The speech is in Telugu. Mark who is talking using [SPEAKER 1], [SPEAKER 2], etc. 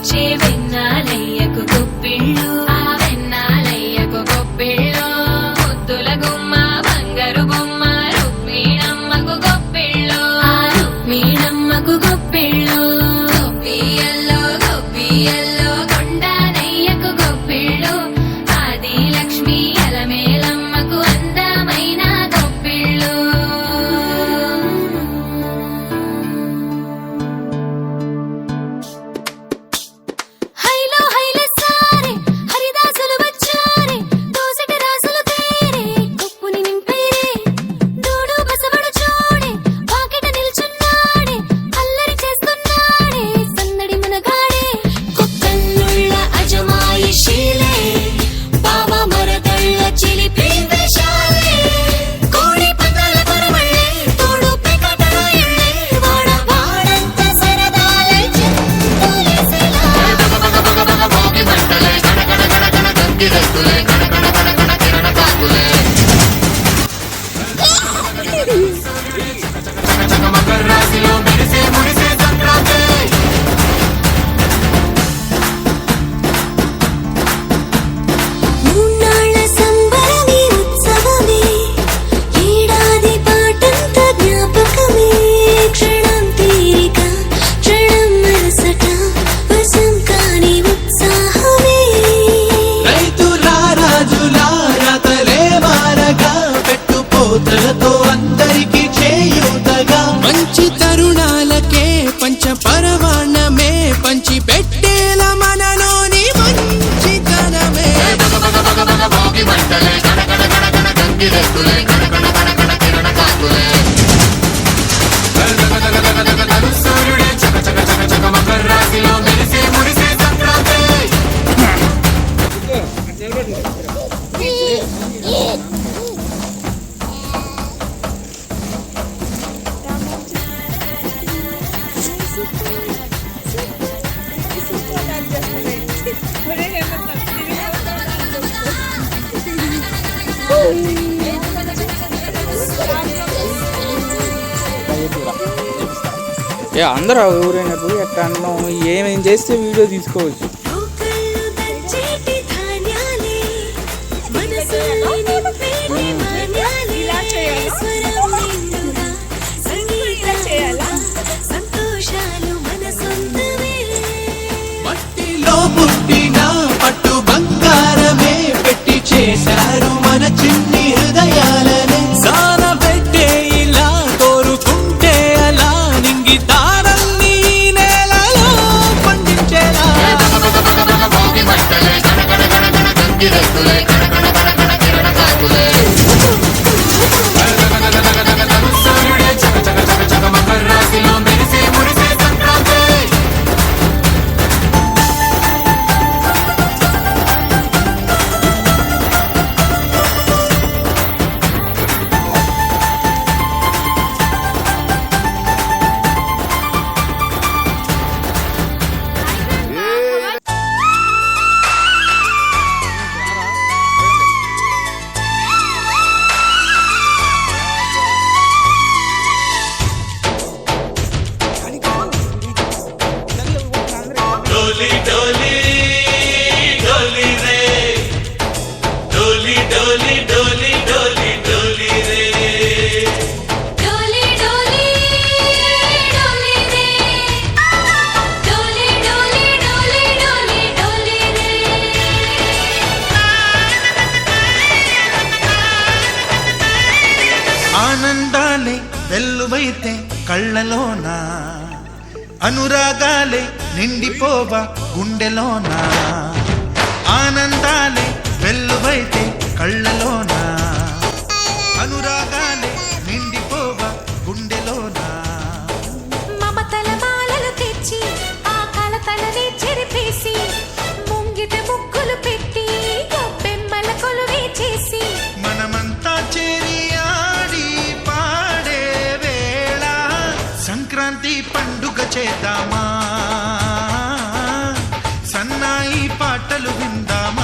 [SPEAKER 1] తీర్చే వెన్నాలయ్యకు గొప్పిళ్ళు ఆ వెన్నాలయ్యకు గొప్పిళ్ళు ముద్దుల గుమ్మ బంగారు బొమ్మ రుక్మిణమ్మకు గొప్పిళ్ళు ఆ రుక్మిణమ్మకు గొప్పిళ్ళు గొప్పియల్లో గొప్పియల్లో కొండానయ్యకు గొప్పిళ్ళు ఆది లక్ష్మి అలమేలమ్మకు అందమైన గొప్పిళ్ళు హైలో హైల సారే హరిదాసులు వచ్చారే దోసటి రాసులు తేరే కొప్పుని నింపేరే దూడు బసవడు చూడే పాకెట నిల్చున్నాడే అల్లరి చేస్తున్నాడే సందడి మునగాడే కొక్కన్నుళ్ళ అజమాయిషీలే బావ మరదళ్ళ చిలిపి వేషాలే కోడి పందాల పరమళ్ళే తోడు పెకటరాయళ్ళే వాడ వాడంత సరదాలై చింతలేసేలా మూన్నాళ్ళ సంబరమే ఉత్సవమే ఏడాది పాటంత జ్ఞాపకమే క్షణం తీరిక క్షణం మనసట వశం కాని ఉత్సాహమే
[SPEAKER 2] రైతుల రాజుల రాతలే మారగా పెట్టుపోతలతో అందరికి చేయూతగా మంచి తరుణాలకే పంచ పరమాన్నమే పంచి పెట్టేల మనలోని మంచితనమే
[SPEAKER 3] అందరూ ఎవరైనా పోయి ఎట్లా అన్నాం ఏమేం చేస్తే వీడియో తీసుకోవచ్చు.
[SPEAKER 1] రోకళ్ళు దంచేటి ధాన్యాలే మనసుని నింపేటి మాన్యాలే స్వరం నిండుగా సంగీతాల సంతోషాలు మన సొంతమే
[SPEAKER 2] మట్టిలో పుట్టిన పట్టు బంగారమే పెట్టి చేశారు మన చిన్ని హృదయాలనే సాన పెట్టే ఇలా కోరుకుంటే అలా నింగి తారల్ని నేలలో పండించేలా డోలి డోలి డోలి రే డోలి డోలి డోలి డోలి డోలి రే
[SPEAKER 1] డోలి డోలి డోలి రే డోలి డోలి డోలి డోలి డోలి రే
[SPEAKER 2] ఆనందాలే వెల్లువైతే కళ్ళలోనా అనురాగాలే నిండిపోవా గుండెలోనా ఆనందాలే వెల్లువైతే కళ్ళలోనా అనురాగాలే నిండిపోవా గుండెలోనా
[SPEAKER 1] మమతల మాలలు తెచ్చి ఆ కలతలని చెరిపేసి ముంగిట ముగ్గులు పెట్టి గొప్పెమ్మల కొలువే చేసి
[SPEAKER 2] మనమంతా చేరి ఆడి పాడే వేళ సంక్రాంతి పండుగ చేద్దామా సన్నాయి పాటలు విందామా